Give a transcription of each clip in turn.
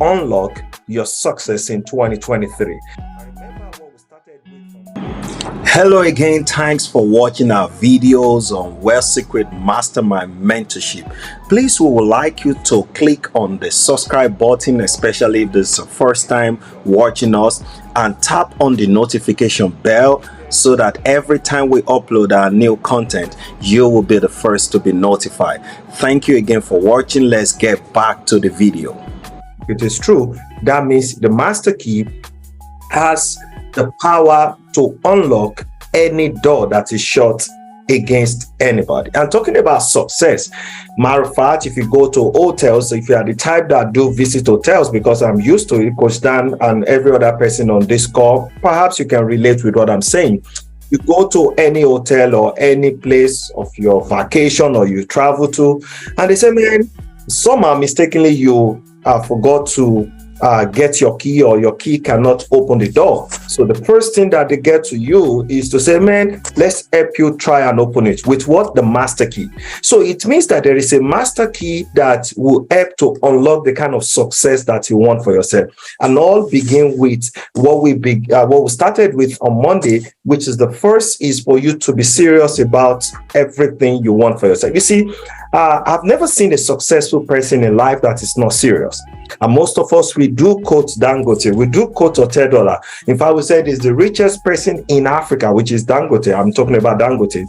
unlock your success in 2023. Hello again, thanks for watching our videos on Wealthsecrets Mastermind Mentorship. Please, we would like you to click on the subscribe button, especially if this is the first time watching us, and tap on the notification bell so that every time we upload our new content, you will be the first to be notified. Thank you again for watching. Let's get back to the video. It is true. That means the master key has the power to unlock any door that is shut against anybody. And talking about success, matter of fact, if you go to hotels, if you are the type that do visit hotels, because I'm used to it, Coach Dan and every other person on this call, perhaps you can relate with what I'm saying. You go to any hotel or any place of your vacation or you travel to, and they say, man, somehow mistakenly you forgot to get your key, or your key cannot open the door. So the first thing that they get to you is to say, man, let's help you try and open it with what? The master key. So it means that there is a master key that will help to unlock the kind of success that you want for yourself. And all begin with what we started with on Monday, which is the first is for you to be serious about everything you want for yourself. You see, I've never seen a successful person in life that is not serious. And most of us, we do quote Dangote, we do quote Otedola. In fact, we said is the richest person in Africa, which is Dangote. I'm talking about Dangote.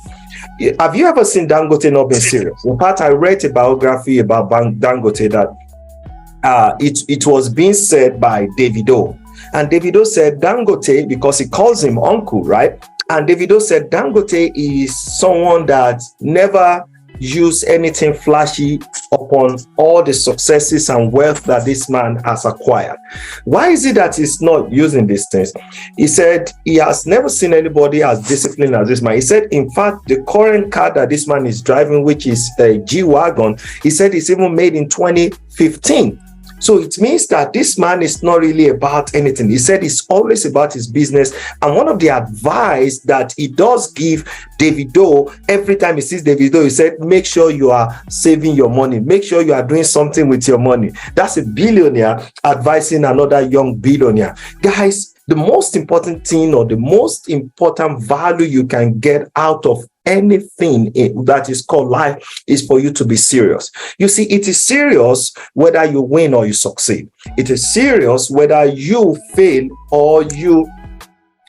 Have you ever seen Dangote not being serious? In fact, I read a biography about Dangote that it was being said by Davido. And Davido said Dangote, because he calls him uncle, right? And Davido said Dangote is someone that never use anything flashy upon all the successes and wealth that this man has acquired. Why is it that he's not using these things? He said he has never seen anybody as disciplined as this man. He said, in fact, the current car that this man is driving, which is a G-Wagon, he said it's even made in 2015. So it means that this man is not really about anything. He said it's always about his business. And one of the advice that he does give Davido, every time he sees Davido, he said, make sure you are saving your money. Make sure you are doing something with your money. That's a billionaire advising another young billionaire. Guys, the most important thing, or the most important value you can get out of anything that is called life is for you to be serious. You see, it is serious whether you win or you succeed. It is serious whether you fail or you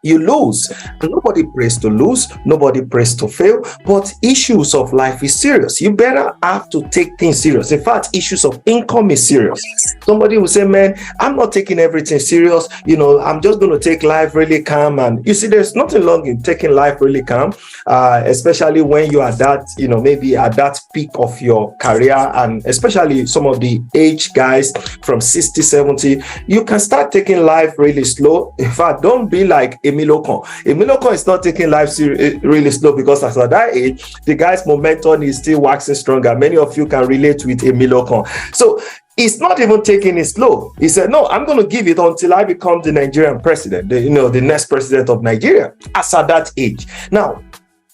lose. And nobody prays to lose, nobody prays to fail, but issues of life is serious. You better have to take things serious. In fact, issues of income is serious. Somebody will say, man, I'm not taking everything serious. You know, I'm just going to take life really calm. And you see, there's nothing wrong in taking life really calm, especially when you are that, you know, maybe at that peak of your career, and especially some of the age guys from 60, 70, you can start taking life really slow. In fact, don't be like Emilokon is not taking life really slow, because as at that age, the guy's momentum is still waxing stronger. Many of you can relate with Emilokon. So it's not even taking it slow. He said, no, I'm going to give it until I become the Nigerian president, the next president of Nigeria, as at that age. Now,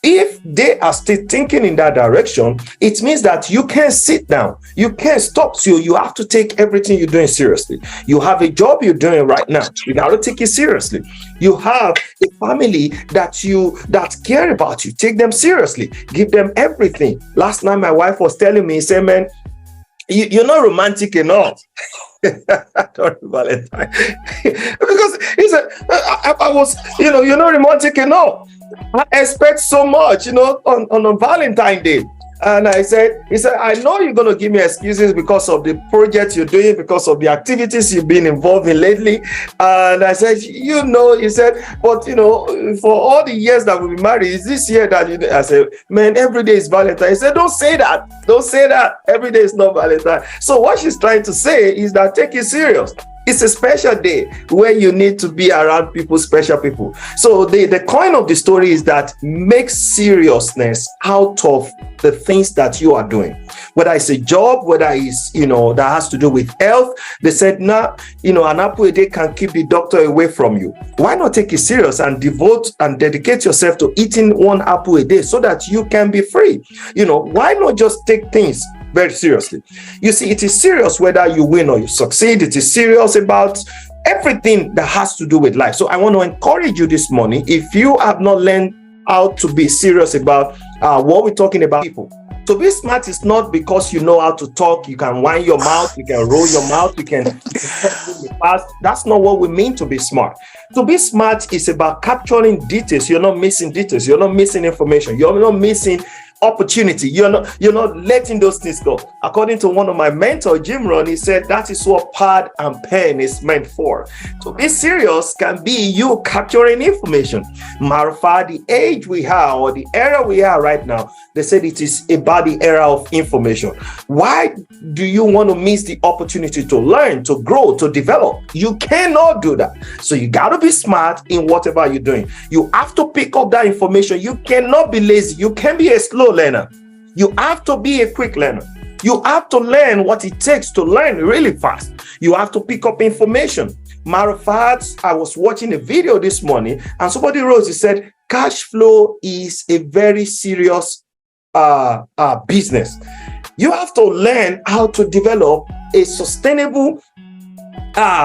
if they are still thinking in that direction, it means that you can't sit down. You can't stop. So you have to take everything you're doing seriously. You have a job you're doing right now. You got to take it seriously. You have a family that care about you. Take them seriously. Give them everything. Last night, my wife was telling me, say, man, you're not romantic enough. Sorry, Valentine. Because he said, I was, you're not romantic enough. I expect so much, on a Valentine's Day. And he said, I know you're going to give me excuses because of the project you're doing, because of the activities you've been involved in lately. And I said, he said, but, for all the years that we've been married, is this year that I said, man, every day is Valentine. He said, don't say that. Don't say that. Every day is not Valentine. So what she's trying to say is that take it serious. It's a special day where you need to be around people, special people. So the coin of the story is that make seriousness out of the things that you are doing. Whether it's a job, whether it's, that has to do with health. They said, an apple a day can keep the doctor away from you. Why not take it serious and devote and dedicate yourself to eating one apple a day so that you can be free? Why not just take things very seriously. You see, it is serious whether you win or you succeed. It is serious about everything that has to do with life. So I want to encourage you this morning, if you have not learned how to be serious about what we're talking about, people. To be smart is not because you know how to talk, you can wind your mouth, you can roll your mouth, you can fast. That's not what we mean to be smart. To be smart is about capturing details. You're not missing details, you're not missing information, you're not missing opportunity, you're not letting those things go. According to one of my mentors, Jim Rohn, he said that is what pad and pen is meant for. To be serious can be you capturing information. Matter of fact, the age we have, or the era we are right now, they said it is about the era of information. Why do you want to miss the opportunity to learn, to grow, to develop? You cannot do that. So you got to be smart in whatever you're doing. You have to pick up that information. You cannot be lazy. You can be a slow learner. You have to be a quick learner. You have to learn what it takes to learn really fast. You have to pick up information. Matter of fact, I was watching a video this morning and somebody wrote, he said, cash flow is a very serious business. You have to learn how to develop a sustainable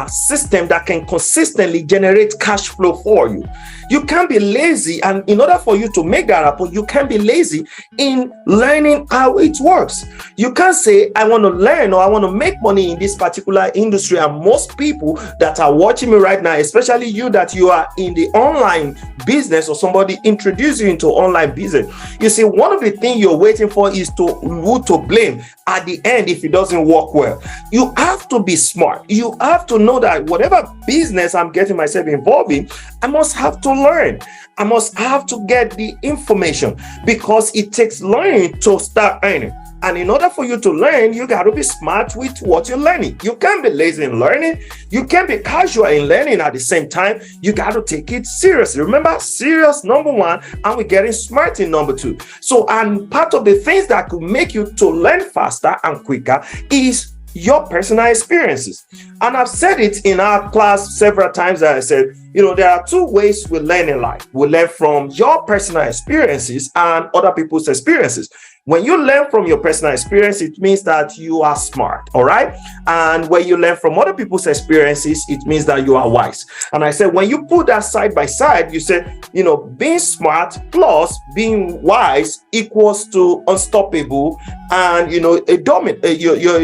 system that can consistently generate cash flow for you. You can't be lazy, and in order for you to make that happen, you can't be lazy in learning how it works. You can't say, I want to learn or I want to make money in this particular industry. And most people that are watching me right now, especially you that you are in the online business or somebody introduce you into online business, you see, one of the things you're waiting for is who to blame at the end if it doesn't work well. You have to be smart. You have to know that whatever business I'm getting myself involved in, I must have to learn. I must have to get the information, because it takes learning to start earning. And in order for you to learn, you got to be smart with what you're learning. You can't be lazy in learning. You can't be casual in learning at the same time. You got to take it seriously. Remember, serious number one, and we're getting smart in number two. So, and part of the things that could make you to learn faster and quicker is your personal experiences. And I've said it in our class several times. I said, there are two ways we learn in life. We learn from your personal experiences and other people's experiences. When you learn from your personal experience, it means that you are smart, all right? And when you learn from other people's experiences, it means that you are wise. And I said, when you put that side by side, you said, being smart plus being wise equals to unstoppable, and you're a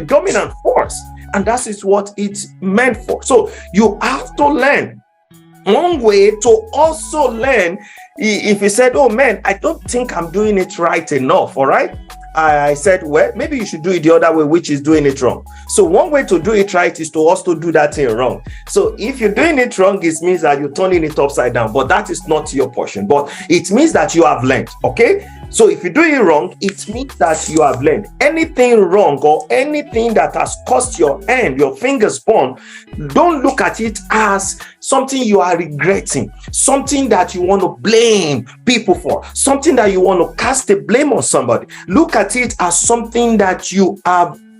dominant force. And that is what it's meant for. So you have to learn. One way to also learn, if you said, oh man, I don't think I'm doing it right enough, all right? I said, well, maybe you should do it the other way, which is doing it wrong. So one way to do it right is to also do that thing wrong. So if you're doing it wrong, it means that you're turning it upside down, but that is not your portion. But it means that you have learned, okay? So if you do it wrong, it means that you have learned. Anything wrong or anything that has caused your hand, your fingers burn, don't look at it as something you are regretting, something that you want to blame people for, something that you want to cast the blame on somebody. Look at it as something that you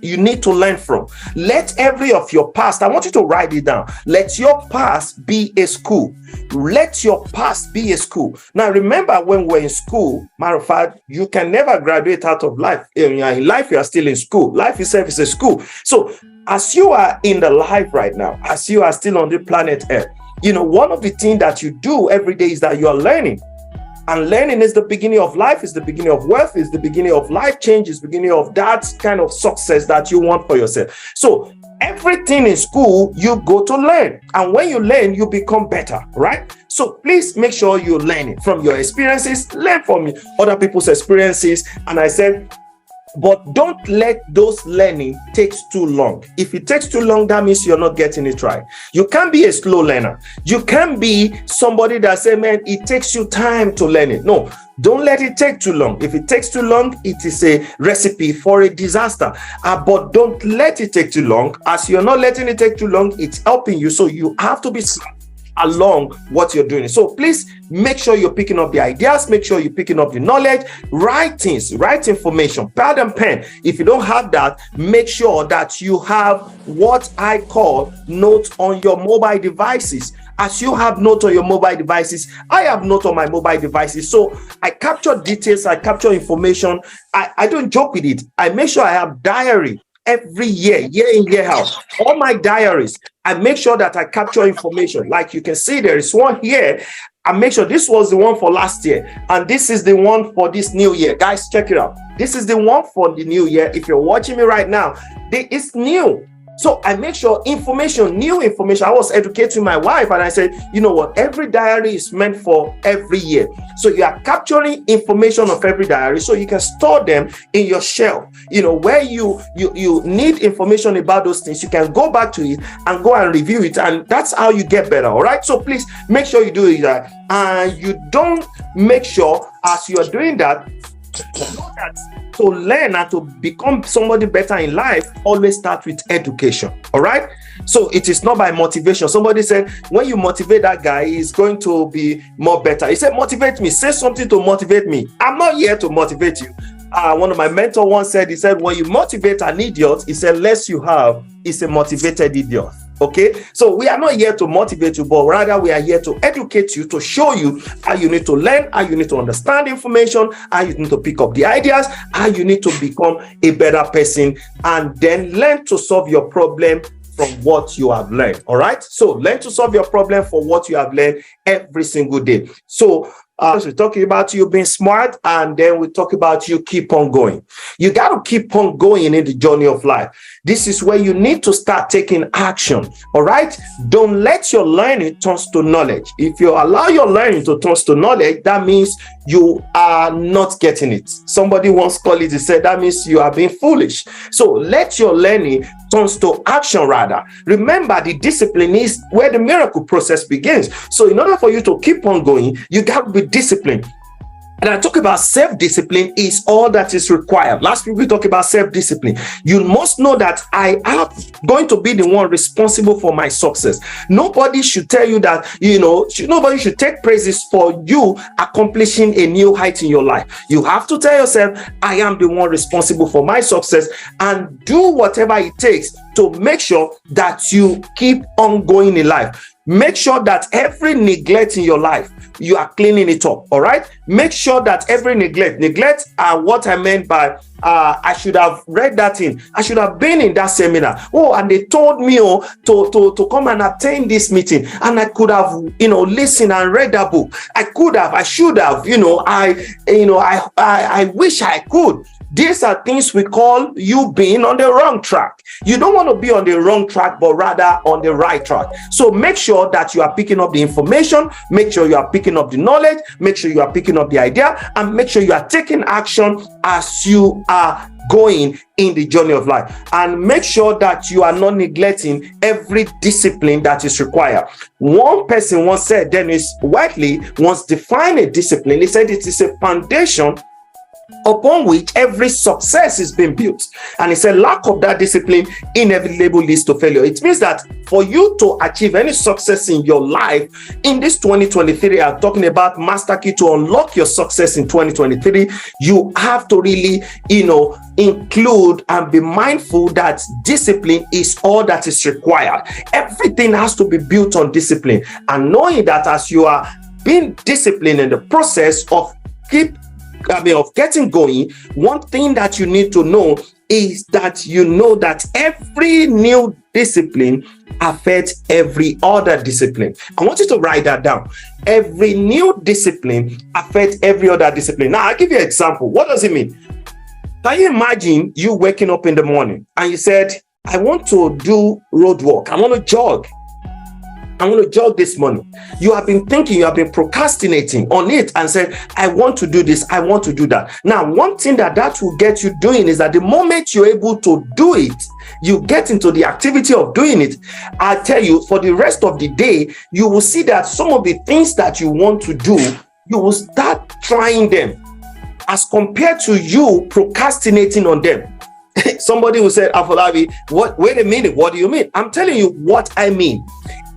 need to learn from. Let every of your past, I want you to write it down. Let your past be a school. Let your past be a school. Now, remember when we're in school, matter of fact, you can never graduate out of life. In life, you are still in school. Life itself is a school. So as you are in the life right now, as you are still on the planet Earth, one of the things that you do every day is that you are learning. And learning is the beginning of life, is the beginning of wealth, is the beginning of life change, is the beginning of that kind of success that you want for yourself. So everything in school, you go to learn. And when you learn, you become better, right? So please make sure you learn it from your experiences, learn from other people's experiences. And I said, but don't let those learning takes too long. If it takes too long, that means you're not getting it right. You can't be a slow learner. You can't be somebody that say, man, it takes you time to learn it. No, don't let it take too long. If it takes too long, it is a recipe for a disaster. But don't let it take too long. As you're not letting it take too long, it's helping you. So you have to be smart. along what you're doing. So please make sure you're picking up the ideas, make sure you're picking up the knowledge, write things, write information, pad and pen. If you don't have that, make sure that you have what I call notes on your mobile devices. As you have notes on your mobile devices, I have notes on my mobile devices. So I capture details, I capture information. I don't joke with it. I make sure I have diary every year in, year out. All my diaries, I make sure that I capture information. Like you can see, there is one here. I make sure this was the one for last year, and this is the one for this new year. Guys, check it out. This is the one for the new year. If you're watching me right now, it's new. So I make sure information, new information. I was educating my wife and I said, you know what, every diary is meant for every year. So you are capturing information of every diary so you can store them in your shelf. You know, where you need information about those things, you can go back to it and go and review it. And that's how you get better. All right. So please make sure you do it. And you don't make sure as you are doing that, to learn and to become somebody better in life, always start with education. All right. So it is not by motivation. Somebody said, when you motivate that guy, he's going to be more better. He said, motivate me, say something to motivate me. I'm not here to motivate you. One of my mentors once said, he said, when you motivate an idiot, he said, less you have is a motivated idiot. Okay, so we are not here to motivate you, but rather we are here to educate you, to show you how you need to learn, how you need to understand information, how you need to pick up the ideas, how you need to become a better person, and then learn to solve your problem from what you have learned. All right, so learn to solve your problem for what you have learned every single day. So we're talking about you being smart, and then we talk about you keep on going. You got to keep on going in the journey of life. This is where you need to start taking action. All right. Don't let your learning turn to knowledge. If you allow your learning to turn to knowledge, that means you are not getting it. Somebody once called it, he said, that means you are being foolish. So let your learning turns to action rather. Remember, the discipline is where the miracle process begins. So in order for you to keep on going, you got to be disciplined. And I talk about self-discipline is all that is required. Last week we talked about self-discipline. You must know that I am going to be the one responsible for my success. Nobody should tell you that, nobody should take praises for you accomplishing a new height in your life. You have to tell yourself, I am the one responsible for my success, and do whatever it takes to make sure that you keep on going in life. Make sure that every neglect in your life, you are cleaning it up. All right. Make sure that every neglect are what I meant by I should have read that in. I should have been in that seminar. Oh, and they told me to come and attend this meeting, and I could have listened and read that book. I should have. I wish I could. These are things we call you being on the wrong track. You don't want to be on the wrong track, but rather on the right track. So make sure that you are picking up the information, make sure you are picking up the knowledge, make sure you are picking up the idea, and make sure you are taking action as you are going in the journey of life. And make sure that you are not neglecting every discipline that is required. One person once said, Dennis Whiteley once defined a discipline. He said it is a foundation upon which every success is being built. And he said lack of that discipline inevitably leads to failure. It means that for you to achieve any success in your life in this 2023, I'm talking about master key to unlock your success in 2023, you have to really include and be mindful that discipline is all that is required. Everything has to be built on discipline, and knowing that as you are being disciplined in the process of getting going, one thing that you need to know is that that every new discipline affects every other discipline. I want you to write that down. Every new discipline affects every other discipline. Now, I'll give you an example. What does it mean? Can you imagine you waking up in the morning and you said, I want to do road walk. I want to jog. I'm going to jog this morning. You have been thinking, you have been procrastinating on it and said, I want to do this, I want to do that. Now, one thing that will get you doing is that the moment you're able to do it, you get into the activity of doing it. I tell you, for the rest of the day, you will see that some of the things that you want to do, you will start trying them as compared to you procrastinating on them. Somebody will say, Afolabi, wait a minute, what do you mean? I'm telling you what I mean.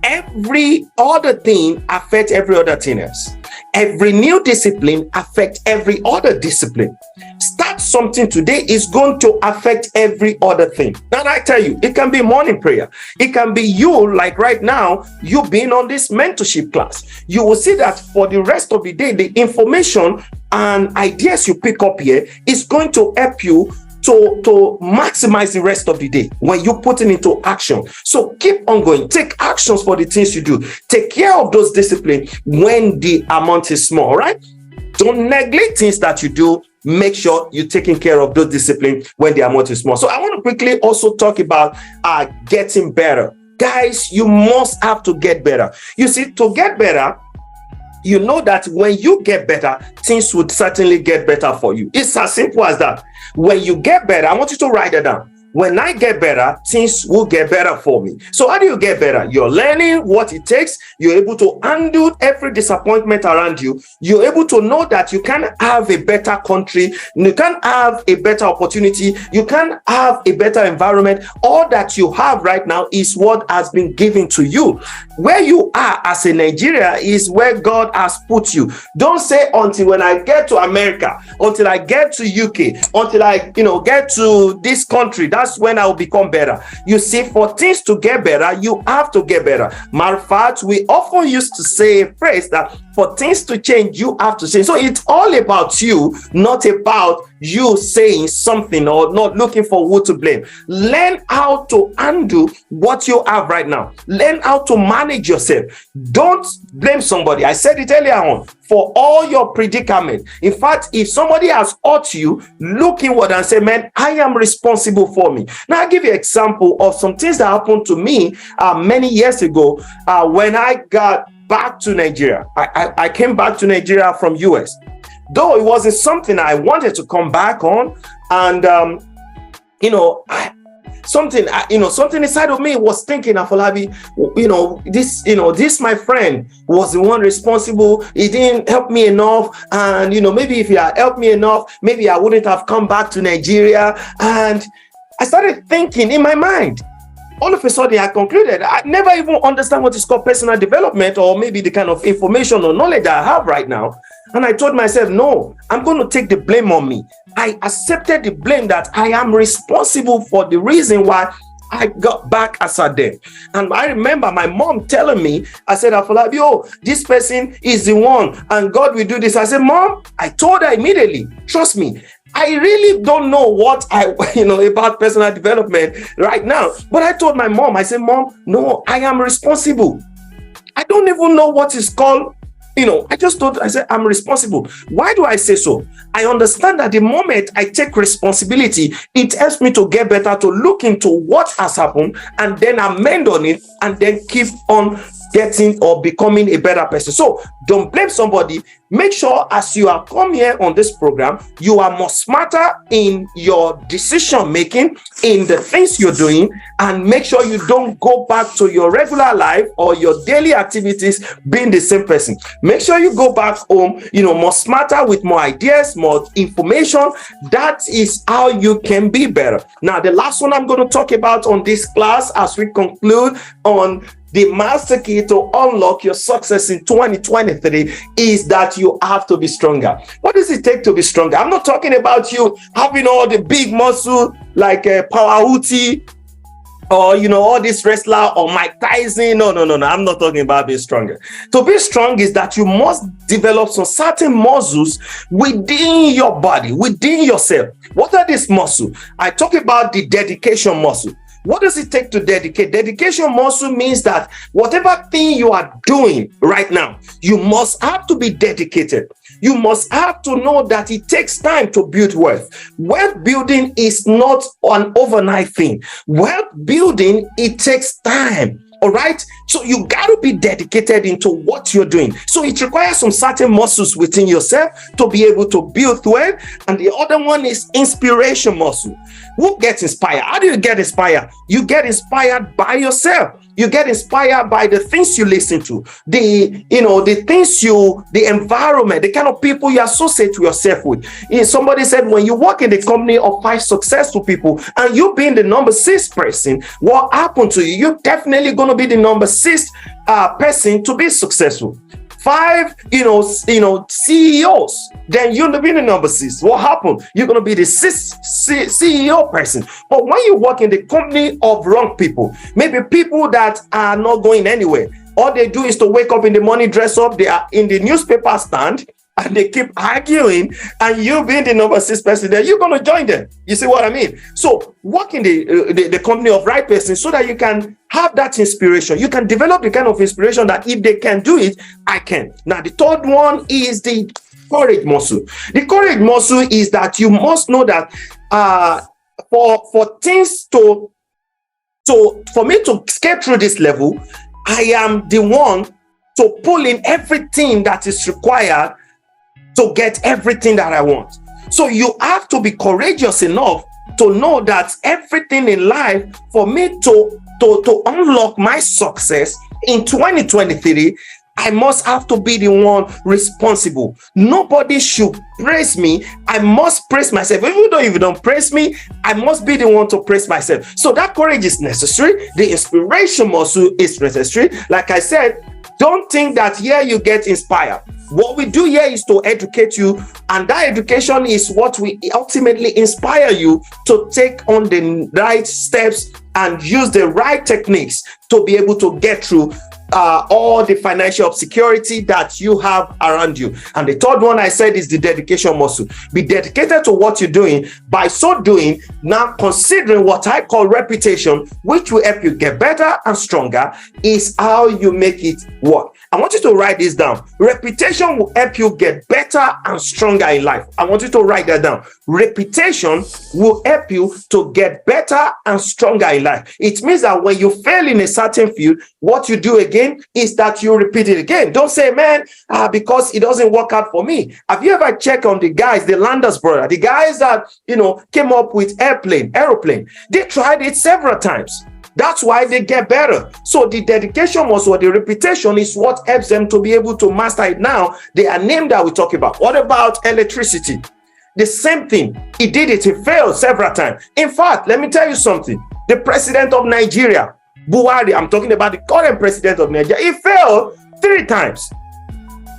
every other thing affects every other thing else. Every new discipline affects every other discipline. Start something today is going to affect every other thing. And I tell you, it can be morning prayer. It can be you, like right now, you being on this mentorship class. You will see that for the rest of the day, the information and ideas you pick up here is going to help you to maximize the rest of the day when you put it into action. So keep on going. Take actions for the things you do. Take care of those disciplines when the amount is small, all right? Don't neglect things that you do. Make sure you're taking care of those disciplines when the amount is small. So I want to quickly also talk about getting better. Guys, you must have to get better. You see, to get better, you know that when you get better, things would certainly get better for you. It's as simple as that. When you get better, I want you to write it down. When I get better, things will get better for me. So how do you get better? You're learning what it takes. You're able to undo every disappointment around you. You're able to know that you can have a better country. You can have a better opportunity. You can have a better environment. All that you have right now is what has been given to you. Where you are as a Nigeria is where God has put you. Don't say until when I get to America, until I get to UK, until I get to this country, that's when I will become better. You see, for things to get better, you have to get better. Matter of fact, we often used to say a phrase that for things to change, you have to change. So it's all about you, not about you saying something or not looking for who to blame. Learn how to undo what you have right now. Learn how to manage yourself. Don't blame somebody. I said it earlier on. For all your predicament. In fact, if somebody has hurt you, look inward and say, man, I am responsible for me. Now, I'll give you an example of some things that happened to me many years ago when I got back to Nigeria. I came back to Nigeria from US. Though it wasn't something I wanted to come back on. And, something inside of me was thinking, Afolabi, this my friend was the one responsible. He didn't help me enough. And, maybe if he had helped me enough, maybe I wouldn't have come back to Nigeria. And I started thinking in my mind. All of a sudden, I concluded I never even understand what is called personal development, or maybe the kind of information or knowledge that I have right now. And I told myself, no, I'm going to take the blame on me. I accepted the blame that I am responsible for the reason why I got back as a did. And I remember my mom telling me, I said, Afolabi, this person is the one and God will do this. I said, Mom, I told her immediately, trust me, I really don't know what about personal development right now. But I told my mom, I said, Mom, no, I am responsible. I don't even know what is called. I said, I'm responsible. Why do I say so? I understand that the moment I take responsibility, it helps me to get better, to look into what has happened and then amend on it and then keep on getting or becoming a better person. So don't blame somebody. Make sure as you have come here on this program, you are more smarter in your decision making, in the things you're doing, and make sure you don't go back to your regular life or your daily activities being the same person. Make sure you go back home, more smarter with more ideas, more information. That is how you can be better. Now, the last one I'm going to talk about on this class as we conclude on the master key to unlock your success in 2023 is that you have to be stronger. What does it take to be stronger? I'm not talking about you having all the big muscle like Power Uti or all this wrestler or Mike Tyson. No. I'm not talking about being stronger. To be strong is that you must develop some certain muscles within your body, within yourself. What are these muscles? I talk about the dedication muscle. What does it take to dedicate? Dedication muscle means that whatever thing you are doing right now, you must have to be dedicated. You must have to know that it takes time to build wealth. Wealth building is not an overnight thing. Wealth building, it takes time. All right. So you got to be dedicated into what you're doing. So it requires some certain muscles within yourself to be able to build wealth. And the other one is inspiration muscle. Who gets inspired? How do you get inspired? You get inspired by yourself. You get inspired by the things you listen to, the environment, the kind of people you associate yourself with. Somebody said, when you work in the company of 5 successful people and you being the number 6 person, what happened to you? You're definitely going to be the number 6 person to be successful. 5, CEOs, then you'll be the number 6. What happened? You're going to be the 6th CEO person. But when you work in the company of wrong people, maybe people that are not going anywhere, all they do is to wake up in the morning, dress up, they are in the newspaper stand, and they keep arguing, and you being the number 6 person there, you're going to join them. You see what I mean? So work in the company of right person so that you can have that inspiration. You can develop the kind of inspiration that if they can do it, I can. Now, the third one is the courage muscle. The courage muscle is that you must know that for things for me to skate through this level, I am the one to pull in everything that is required to get everything that I want. So you have to be courageous enough to know that everything in life, for me to unlock my success in 2023, I must have to be the one responsible. Nobody should praise me. I must praise myself. Even though if you don't praise me, I must be the one to praise myself. So that courage is necessary. The inspiration muscle is necessary. Like I said, don't think that here you get inspired. What we do here is to educate you, and that education is what we ultimately inspire you to take on the right steps and use the right techniques to be able to get through all the financial security that you have around you. And the third one I said is the dedication muscle. Be dedicated to what you're doing. By so doing, now considering what I call reputation, which will help you get better and stronger, is how you make it work. I want you to write this down. Reputation will help you get better and stronger in life. I want you to write that down. Reputation will help you to get better and stronger in life. It means that when you fail in a certain field, what you do again is that you repeat it again. Don't say, man, because it doesn't work out for me. Have you ever checked on the guys, the Landers brother, the guys that, came up with aeroplane? They tried it several times. That's why they get better. So the dedication muscle or the reputation is what helps them to be able to master it. Now, they are named that we talk about. What about electricity? The same thing. He did it. He failed several times. In fact, let me tell you something. The president of Nigeria, Buhari, I'm talking about the current president of Nigeria, he failed 3 times.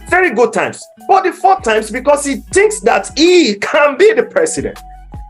Very good times. But the 4th times because he thinks that he can be the president.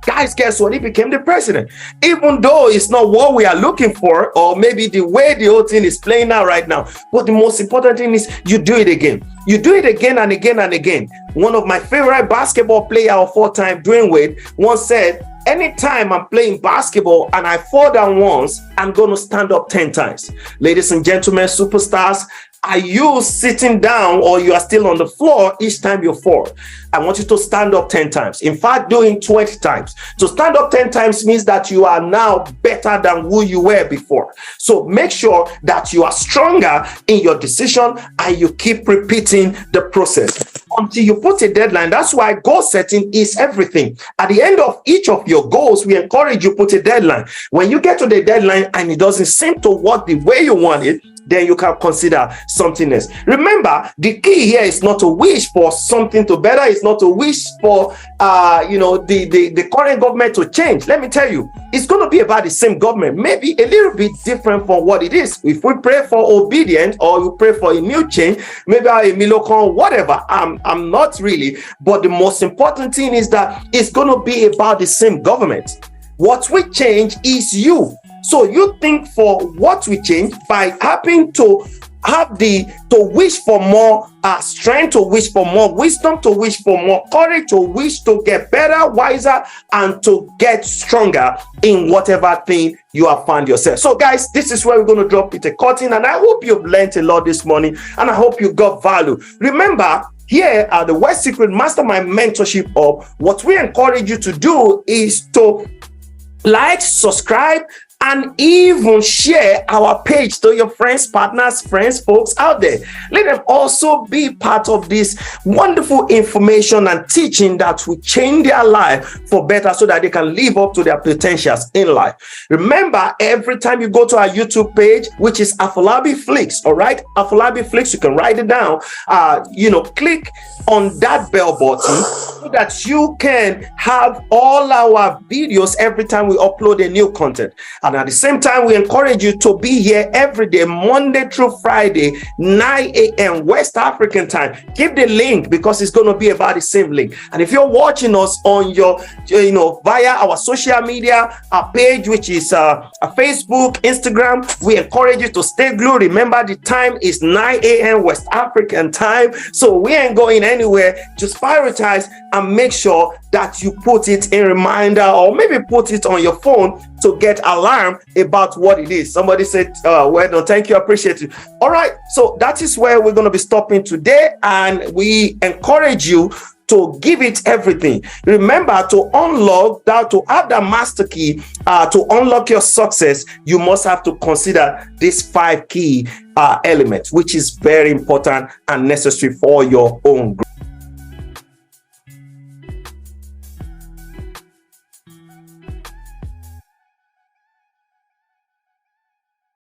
Guys, guess what? He became the president. Even though it's not what we are looking for, or maybe the way the whole thing is playing out right now. But the most important thing is you do it again. You do it again and again and again. One of my favorite basketball player of all time, Dwayne Wade, once said, anytime I'm playing basketball and I fall down once, I'm going to stand up 10 times. Ladies and gentlemen, superstars, are you sitting down or you are still on the floor each time you fall? I want you to stand up 10 times. In fact, doing 20 times. To stand up 10 times means that you are now better than who you were before. So make sure that you are stronger in your decision and you keep repeating the process until you put a deadline. That's why goal setting is everything. At the end of each of your goals, we encourage you put a deadline. When you get to the deadline and it doesn't seem to work the way you want it, then you can consider something else. Remember, the key here is not to wish for something to better. It's not to wish for, the current government to change. Let me tell you, it's going to be about the same government, maybe a little bit different from what it is. If we pray for obedience or you pray for a new change, maybe a milocon, whatever, I'm not really. But the most important thing is that it's going to be about the same government. What we change is you. So you think for what we change by having to have to wish for more strength, to wish for more wisdom, to wish for more courage, to wish to get better, wiser, and to get stronger in whatever thing you have found yourself. So guys, this is where we're going to drop it a cutting, and I hope you've learned a lot this morning, and I hope you got value. Remember, here at the Wealthsecrets Mastermind Mentorship Hub, what we encourage you to do is to like, subscribe, and even share our page to your friends, partners, friends, folks out there. Let them also be part of this wonderful information and teaching that will change their life for better, so that they can live up to their potentials in life. Remember, every time you go to our YouTube page, which is Afolabi Fleaks, all right, Afolabi Fleaks, you can write it down. Click on that bell button so that you can have all our videos every time we upload a new content. And at the same time, we encourage you to be here every day, Monday through Friday, 9 a.m. West African time. Keep the link, because it's going to be about the same link. And if you're watching us on your, via our social media, our page, which is Facebook, Instagram, we encourage you to stay glued. Remember, the time is 9 a.m. West African time. So we ain't going anywhere. Just prioritize and make sure that you put it in reminder, or maybe put it on your phone to get alarm about what it is. Somebody said, well done, thank you, I appreciate it. All right, so that is where we're going to be stopping today, and we encourage you to give it everything. Remember, to unlock that, to have that master key, to unlock your success, you must have to consider these 5 key elements, which is very important and necessary for your own growth.